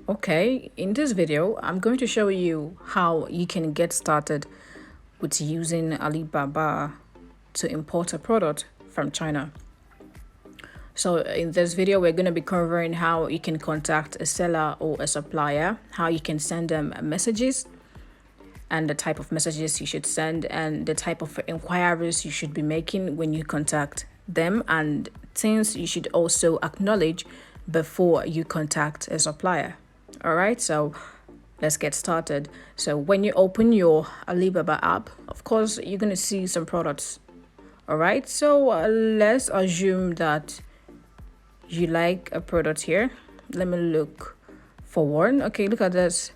Okay, in this video, I'm going to show you how you can get started with using Alibaba to import a product from China. So in this video, we're going to be covering how you can contact a seller or a supplier, how you can send them messages, and the type of messages you should send, and the type of inquiries you should be making when you contact them, and things you should also acknowledge before you contact a supplier. All right, so let's get started. So when you open your Alibaba app, of course, you're going to see some products. All right, so let's assume that you like a product here. Let me look for one. Okay, look at this.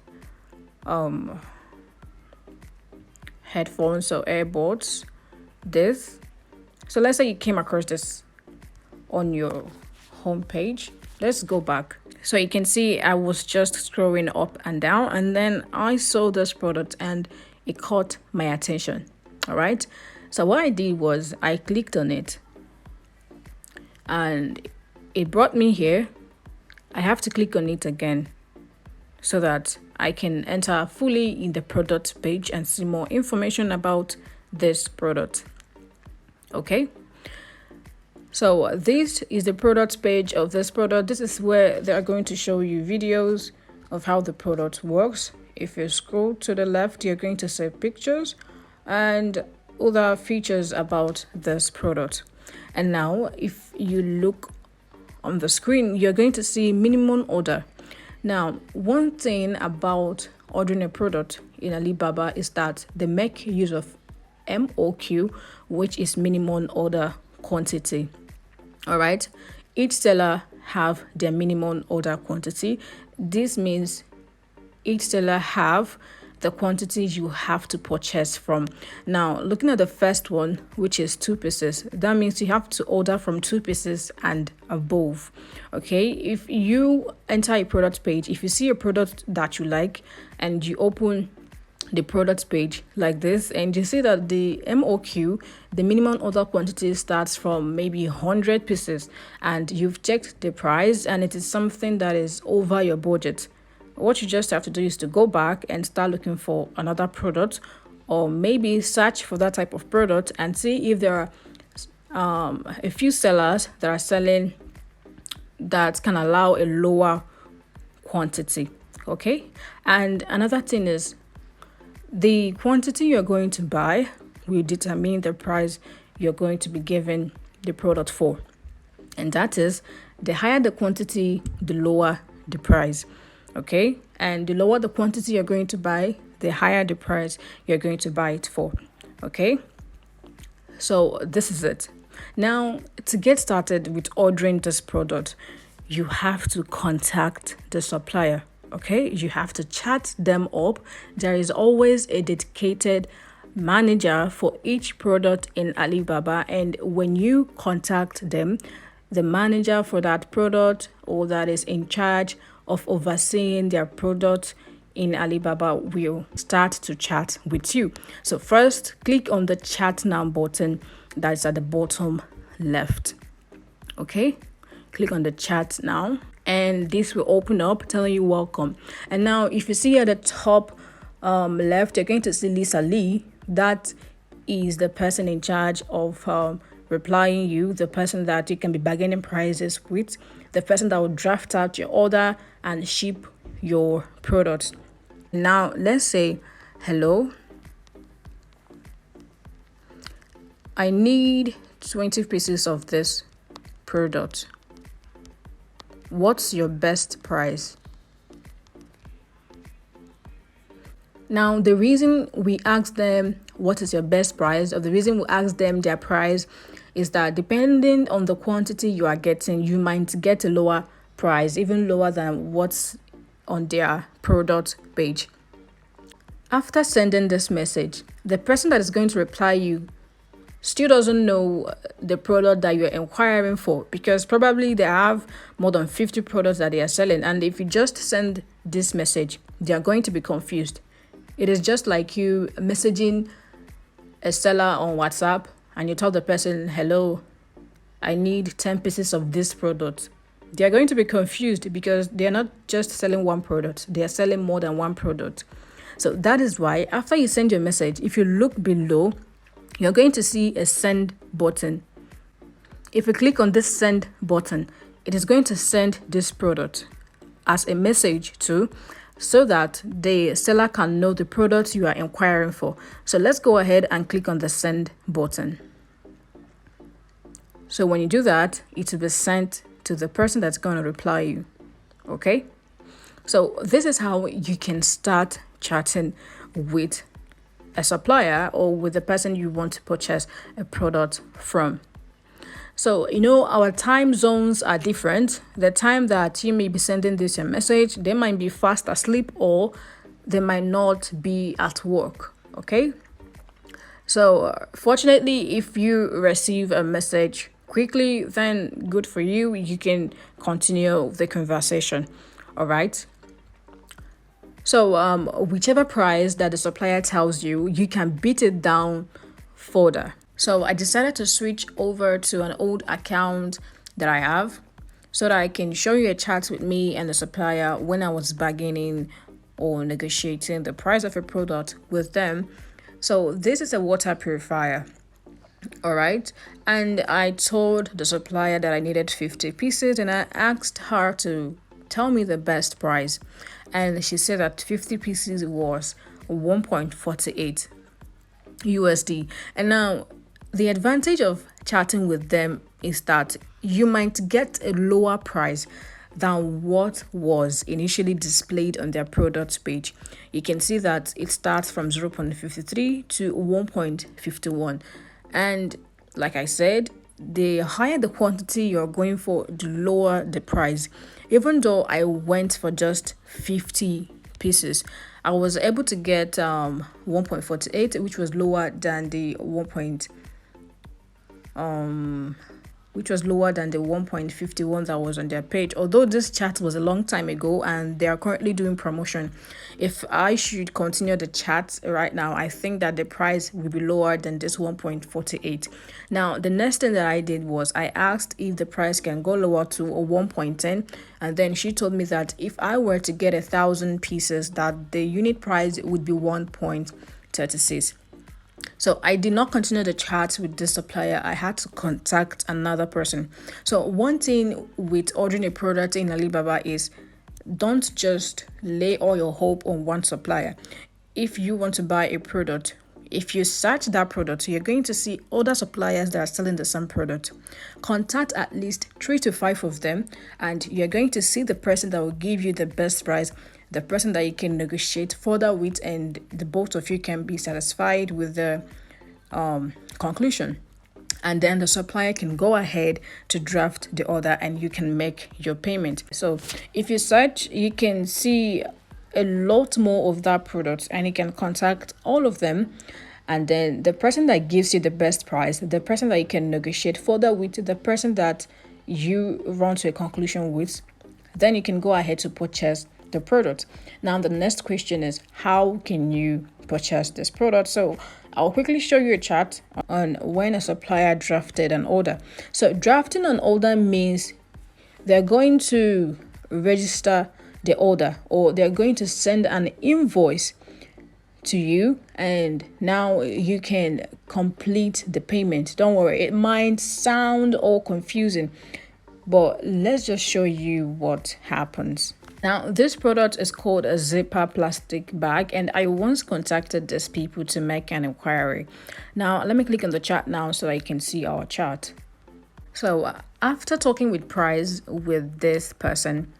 Headphones or earbuds. This. So let's say you came across this on your homepage. Let's go back. So you can see I was just scrolling up and down, and then I saw this product and it caught my attention. All right. So what I did was I clicked on it and it brought me here. I have to click on it again so that I can enter fully in the product page and see more information about this product. Okay. So this is the product page of this product. This is where they are going to show you videos of how the product works. If you scroll to the left, you're going to see pictures and other features about this product. And now if you look on the screen, you're going to see minimum order. Now, one thing about ordering a product in Alibaba is that they make use of MOQ, which is minimum order quantity. All right, each seller have their minimum order quantity. This means each seller have the quantity you have to purchase from. Now, looking at the first one, which is 2 pieces, that means you have to order from 2 pieces and above. Okay, if you enter a product page, if you see a product that you like and you open the product page like this and you see that the MOQ, the minimum order quantity, starts from maybe 100 pieces, and you've checked the price and it is something that is over your budget, what you just have to do is to go back and start looking for another product, or maybe search for that type of product and see if there are a few sellers that are selling that can allow a lower quantity. Okay, and another thing is the quantity you're going to buy will determine the price you're going to be given the product for. And that is, the higher the quantity, the lower the price. Okay, and the lower the quantity you're going to buy, the higher the price you're going to buy it for. Okay, so this is it. Now, to get started with ordering this product, you have to contact the supplier. Okay, you have to chat them up. There is always a dedicated manager for each product in Alibaba, and when you contact them, the manager for that product, or that is in charge of overseeing their product in Alibaba, will start to chat with you. So first, click on the chat now button that's at the bottom left. Okay, click on the chat now, and this will open up telling you welcome. And now if you see at the top left, you're going to see Lisa Lee. That is the person in charge of replying you, the person that you can be bargaining prices with, the person that will draft out your order and ship your product. Now let's say, hello, I need 20 pieces of this product. What's your best price? Now, the reason we ask them what is your best price, or the reason we ask them their price, is that depending on the quantity you are getting, you might get a lower price, even lower than what's on their product page. After sending this message, the person that is going to reply you still doesn't know the product that you're inquiring for, because probably they have more than 50 products that they are selling. And if you just send this message, they are going to be confused. It is just like you messaging a seller on WhatsApp and you tell the person, hello, I need 10 pieces of this product. They are going to be confused because they are not just selling one product, they are selling more than one product. So that is why after you send your message, if you look below, you're going to see a send button. If you click on this send button, it is going to send this product as a message to, so that the seller can know the product you are inquiring for. So let's go ahead and click on the send button. So when you do that, it will be sent to the person that's going to reply you. Okay? So this is how you can start chatting with a supplier or with the person you want to purchase a product from. So, our time zones are different. The time that you may be sending this a message, they might be fast asleep or they might not be at work. Okay. So, fortunately, if you receive a message quickly, then good for you. You can continue the conversation. All right. So, whichever price that the supplier tells you, you can beat it down further. So I decided to switch over to an old account that I have so that I can show you a chat with me and the supplier when I was bargaining or negotiating the price of a product with them. So this is a water purifier. All right. And I told the supplier that I needed 50 pieces and I asked her to tell me the best price. And she said that 50 pieces was 1.48 USD. And now the advantage of chatting with them is that you might get a lower price than what was initially displayed on their product page. You can see that it starts from 0.53 to 1.51. And like I said, the higher the quantity you're going for, the lower the price. Even though I went for just 50 pieces, I was able to get 1.48, which was lower than the 1.51 that was on their page. Although this chat was a long time ago and they are currently doing promotion, if I should continue the chat right now, I think that the price will be lower than this 1.48. Now, the next thing that I did was I asked if the price can go lower to a 1.10, and then she told me that if I were to get 1,000 pieces, that the unit price would be 1.36. So I did not continue the chat with this supplier. I had to contact another person. So one thing with ordering a product in Alibaba is don't just lay all your hope on one supplier. If you want to buy a product, if you search that product, you're going to see other suppliers that are selling the same product. Contact at least 3 to 5 of them, and you're going to see the person that will give you the best price, the person that you can negotiate further with, and the both of you can be satisfied with the conclusion. And then the supplier can go ahead to draft the order and you can make your payment. So if you search, you can see a lot more of that product and you can contact all of them. And then the person that gives you the best price, the person that you can negotiate further with, the person that you run to a conclusion with, then you can go ahead to purchase the product. Now the next question is, how can you purchase this product? So I'll quickly show you a chart on when a supplier drafted an order. So drafting an order means they're going to register the order, or they're going to send an invoice to you, and now you can complete the payment. Don't worry, it might sound all confusing, but let's just show you what happens. Now, this product is called a zipper plastic bag, and I once contacted these people to make an inquiry. Now, let me click on the chart now so I can see our chart. So, after talking with price with this person,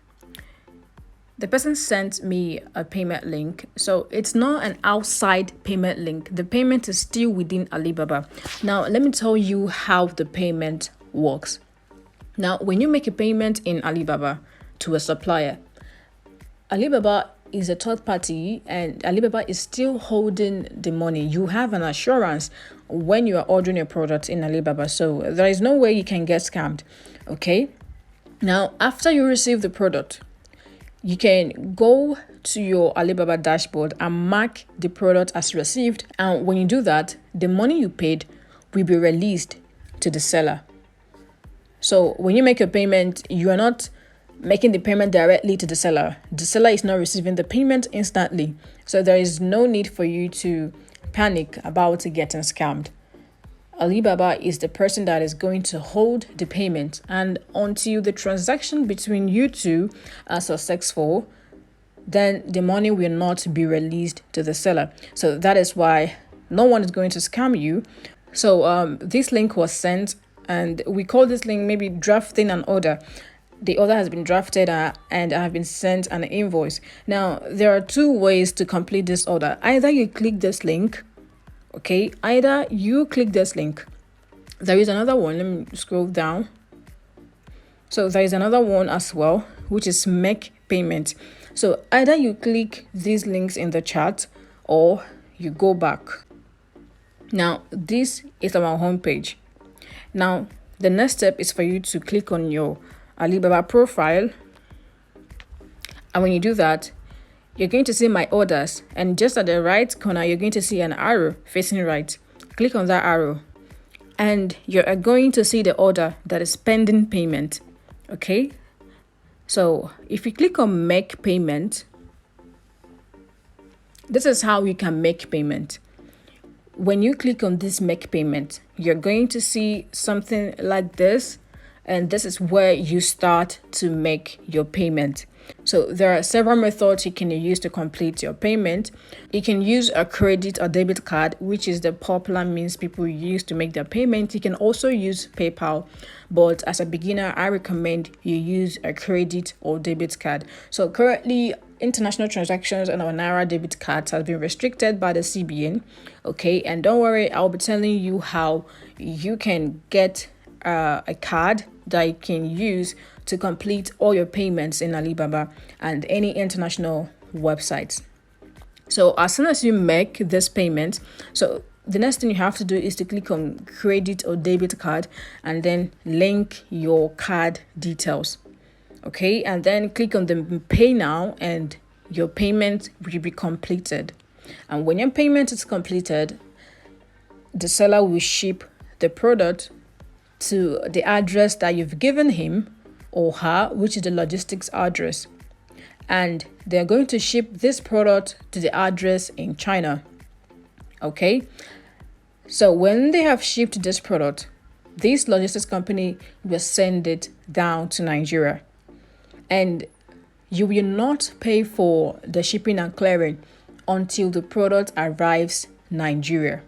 the person sent me a payment link. So, it's not an outside payment link. The payment is still within Alibaba. Now, let me tell you how the payment works. Now, when you make a payment in Alibaba to a supplier, Alibaba is a third party and Alibaba is still holding the money. You have an assurance when you are ordering a product in Alibaba. So there is no way you can get scammed. Okay. Now, after you receive the product, you can go to your Alibaba dashboard and mark the product as received. And when you do that, the money you paid will be released to the seller. So when you make a payment, you are not making the payment directly to the seller. The seller is not receiving the payment instantly. So there is no need for you to panic about getting scammed. Alibaba is the person that is going to hold the payment, and until the transaction between you two are successful, then the money will not be released to the seller. So that is why no one is going to scam you. So this link was sent, and we call this link maybe drafting an order. The order has been drafted and I have been sent an invoice. Now, there are two ways to complete this order. Either you click this link, okay? Either you click this link. There is another one. Let me scroll down. So there is another one as well, which is make payment. So either you click these links in the chat or you go back. Now, this is our homepage. Now, the next step is for you to click on your Alibaba profile. And when you do that, you're going to see my orders. And just at the right corner, you're going to see an arrow facing right. Click on that arrow. And you're going to see the order that is pending payment. Okay? So if you click on make payment, this is how you can make payment. When you click on this make payment, you're going to see something like this, and this is where you start to make your payment. So there are several methods you can use to complete your payment. You can use a credit or debit card, which is the popular means people use to make their payment. You can also use PayPal, but as a beginner, I recommend you use a credit or debit card. So currently, international transactions on our Naira debit cards have been restricted by the CBN. Okay, and don't worry, I'll be telling you how you can get a card that you can use to complete all your payments in Alibaba and any international websites. So as soon as you make this payment, so the next thing you have to do is to click on credit or debit card and then link your card details. Okay, and then click on the pay now and your payment will be completed. And when your payment is completed, the seller will ship the product to the address that you've given him or her, which is the logistics address. And they're going to ship this product to the address in China. Okay, so when they have shipped this product, this logistics company will send it down to Nigeria. And you will not pay for the shipping and clearing until the product arrives Nigeria.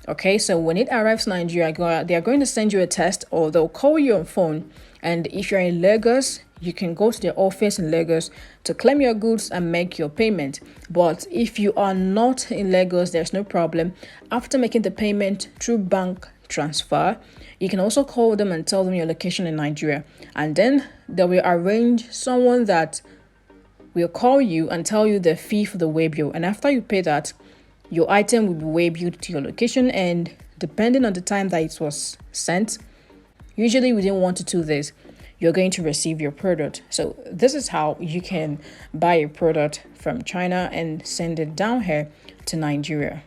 Okay, so when it arrives Nigeria, they are going to send you a test, or they'll call you on phone. And if you're in Lagos, you can go to their office in Lagos to claim your goods and make your payment. But if you are not in Lagos, there's no problem. After making the payment through bank transfer, you can also call them and tell them your location in Nigeria. And then they will arrange someone that will call you and tell you the fee for the way bill. And after you pay that, your item will be way billed to your location, and depending on the time that it was sent, usually within 1 to 2 days, you're going to receive your product. So this is how you can buy a product from China and send it down here to Nigeria.